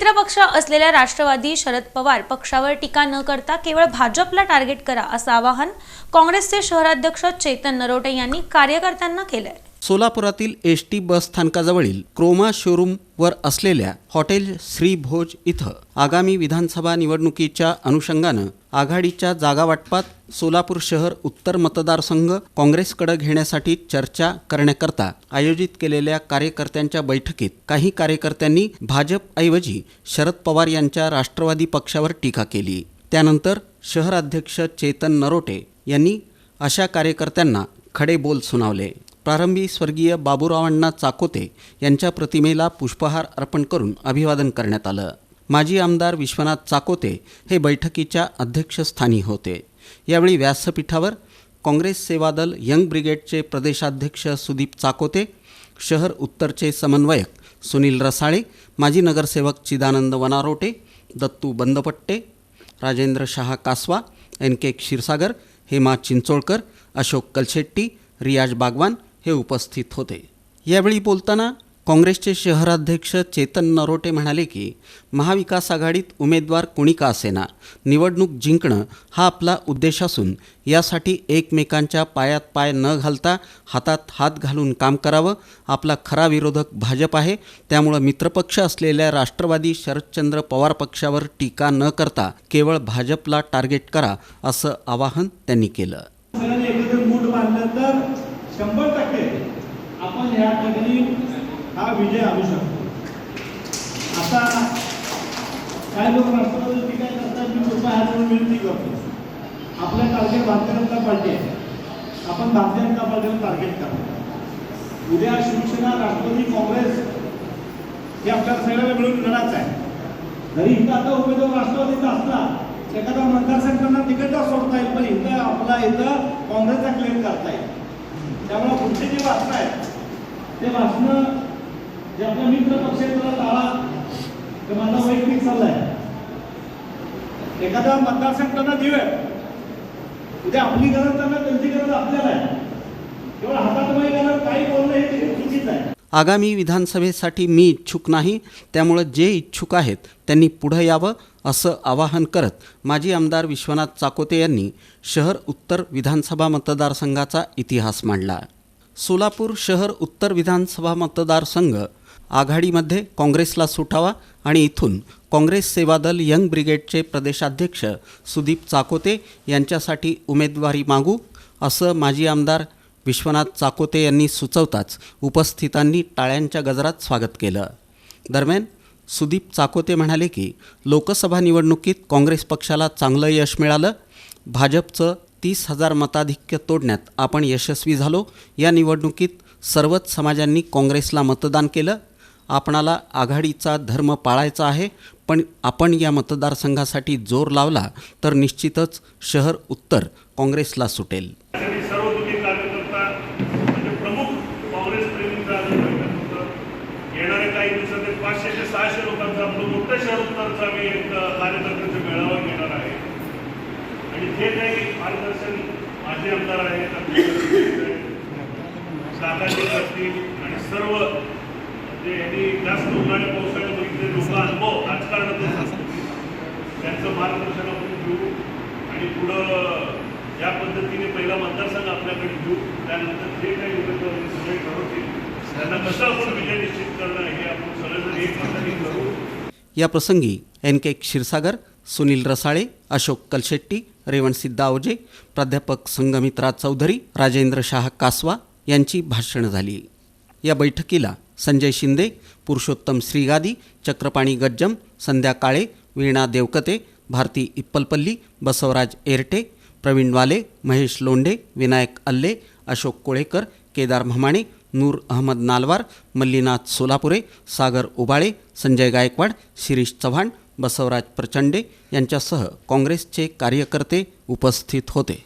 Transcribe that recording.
मित्रपक्ष असलेल्या राष्ट्रवादी शरद पवार पक्षावर टीका न करता केवळ भाजपला टार्गेट करा असं आवाहन काँग्रेसचे शहराध्यक्ष चेतन नरोटे यांनी कार्यकर्त्यांना केलंय। सोलापुरातील एसटी बस स्थानकाजवळील क्रोमा शोरूम वर असलेल्या हॉटेल श्री भोज इथं आगामी विधानसभा निवडणुकीच्या अनुषंगानं आघाडीच्या जागा वाटपात सोलापूर शहर उत्तर मतदारसंघ काँग्रेसकडे घेण्यासाठी चर्चा करण्याकरता आयोजित केलेल्या कार्यकर्त्यांच्या बैठकीत काही कार्यकर्त्यांनी भाजपऐवजी शरद पवार यांच्या राष्ट्रवादी पक्षावर टीका केली। त्यानंतर शहराध्यक्ष चेतन नरोटे यांनी अशा कार्यकर्त्यांना खडे बोल सुनावले। प्रारंभी स्वर्गीय बाबूरावांना चाकोते यांच्या प्रतिमेला पुष्पहार अर्पण करून अभिवादन करण्यात आलं। माजी आमदार विश्वनाथ चाकोते हे बैठकीच्या अध्यक्षस्थानी होते। यावेळी व्यासपीठावर काँग्रेस सेवा दल यंग ब्रिगेडचे प्रदेशाध्यक्ष सुदीप चाकोते, शहर उत्तरचे समन्वयक सुनील रसाळे, माजी नगरसेवक चिदानंद वनारोटे, दत्तू बंदपट्टे, राजेंद्र शाह कासवा, NK क्षीरसागर, हेमा चिंचोळकर, अशोक कलशेट्टी, रियाज बागवान हे उपस्थित होते। यावेळी बोलताना काँग्रेसचे शहराध्यक्ष चेतन नरोटे म्हणाले की महाविकास आघाडीत उमेदवार कोणी का असेना, निवडणूक जिंकणं हा आपला उद्देश असून यासाठी एकमेकांच्या पायात पाय न घालता हातात हात घालून काम करावं। आपला खरा विरोधक भाजप आहे, त्यामुळे मित्रपक्ष असलेल्या राष्ट्रवादी शरदचंद्र पवार पक्षावर टीका न करता केवळ भाजपला टार्गेट करा असं आवाहन त्यांनी केलं। 100% आपण या ठिकाणी हा विजय आणू शकतो। आता काय लोक राष्ट्रवादी टीका करतात, मी कृपया हात जोडून विनंती करतो, आपलं टार्गेट भारतीय जनता पार्टी आहे, आपण भारतीय जनता पार्टीला टार्गेट करा। उद्या शिवसेना, राष्ट्रवादी, काँग्रेस हे आपल्या सगळ्याला मिळून लढायचं आहे। जरी इथं आता उमेदवार राष्ट्रवादीचा असला एखादा मतदारसंघांना तिकीटच सोडता येईल, पण इथं आपला इथं काँग्रेसचा क्लेम करता येईल। त्यामुळे पुढचे जे भाषण आहेत ते भाषण जे आपल्या मित्र पक्ष त्याला टाळा, ते माझा वैयक्तिक सल्ला आहे। एखादा मतदारसंघ त्यांना देऊया, उद्या आपली गरज त्यांना, त्यांची गरज आपल्याला आहे। केवळ हातात वही घालून काही बोलणं हे चुकीचं आहे। आगामी विधानसभेसाठी मी इच्छुक नाही, त्यामुळे जे इच्छुक आहेत त्यांनी पुढे यावं असं आवाहन करत माजी आमदार विश्वनाथ चाकोते यांनी शहर उत्तर विधानसभा मतदारसंघाचा इतिहास मांडला। सोलापूर शहर उत्तर विधानसभा मतदारसंघ आघाडीमध्ये काँग्रेसला सुटावा आणि इथून काँग्रेस सेवा दल यंग ब्रिगेडचे प्रदेशाध्यक्ष सुदीप चाकोते यांच्यासाठी उमेदवारी मागू असं माजी आमदार विश्वनाथ चाकोते यांनी सुचवताच उपस्थितांनी टाळ्यांच्या गजरात स्वागत केलं। दरम्यान सुदीप चाकोते म्हणाले की लोकसभा निवडणुकीत काँग्रेस पक्षाला चांगलं यश मिळालं, भाजपचं 30,000 मताधिक्य तोडण्यात आपण यशस्वी झालो। या निवडणुकीत सर्वच समाजांनी काँग्रेसला मतदान केलं। आपणाला आघाडीचा धर्म पाळायचा आहे, पण आपण या मतदारसंघासाठी जोर लावला तर निश्चितच शहर उत्तर काँग्रेसला सुटेल। येणाऱ्या काही दिवसात 500 ते 600 लोकांचा आपलं मोठं शहर उत्तरचा मी एक कार्यकर्त्यांचा मेळावा घेणार आहे आणि जे काही मार्गदर्शन माझे आमदार आहेत, काकाजी करतील आणि सर्व जे यांनी जास्त उन्हाळ्या पावसाळ्यात बघितले लोक अनुभव राजकारणातून असतो, त्यांचं मार्गदर्शन आपण घेऊ आणि पुढं या पद्धतीने पहिला मतदारसंघ आपल्याकडे घेऊ। त्यानंतर जे काही उमेदवार सगळे ठरवतील त्यांना कसं आपण विजय निश्चित करणं हे आपण सगळेजण एकमताने करू। या प्रसंगी NK क्षीरसागर, सुनील रसाळे, अशोक कलशेट्टी, रेवणसिद्ध आवजे, प्राध्यापक संगमित्रा चौधरी, राजेंद्र शाह कासवा यांची भाषणं झाली। या बैठकीला संजय शिंदे, पुरुषोत्तम श्रीगादी, चक्रपाणी गज्जम, संध्या काळे, वीणा देवकते, भारती इप्पलपल्ली, बसवराज एरटे, प्रवीण वाले, महेश लोंढे, विनायक अल्ले, अशोक कोळेकर, केदार म्हमाणे, नूर अहमद नालवार, मल्लीनाथ सोलापुरे, सागर उबाळे, संजय गायकवाड, शिरीष चव्हाण, बसवराज प्रचंडे यांच्यासह काँग्रेसचे कार्यकर्ते उपस्थित होते।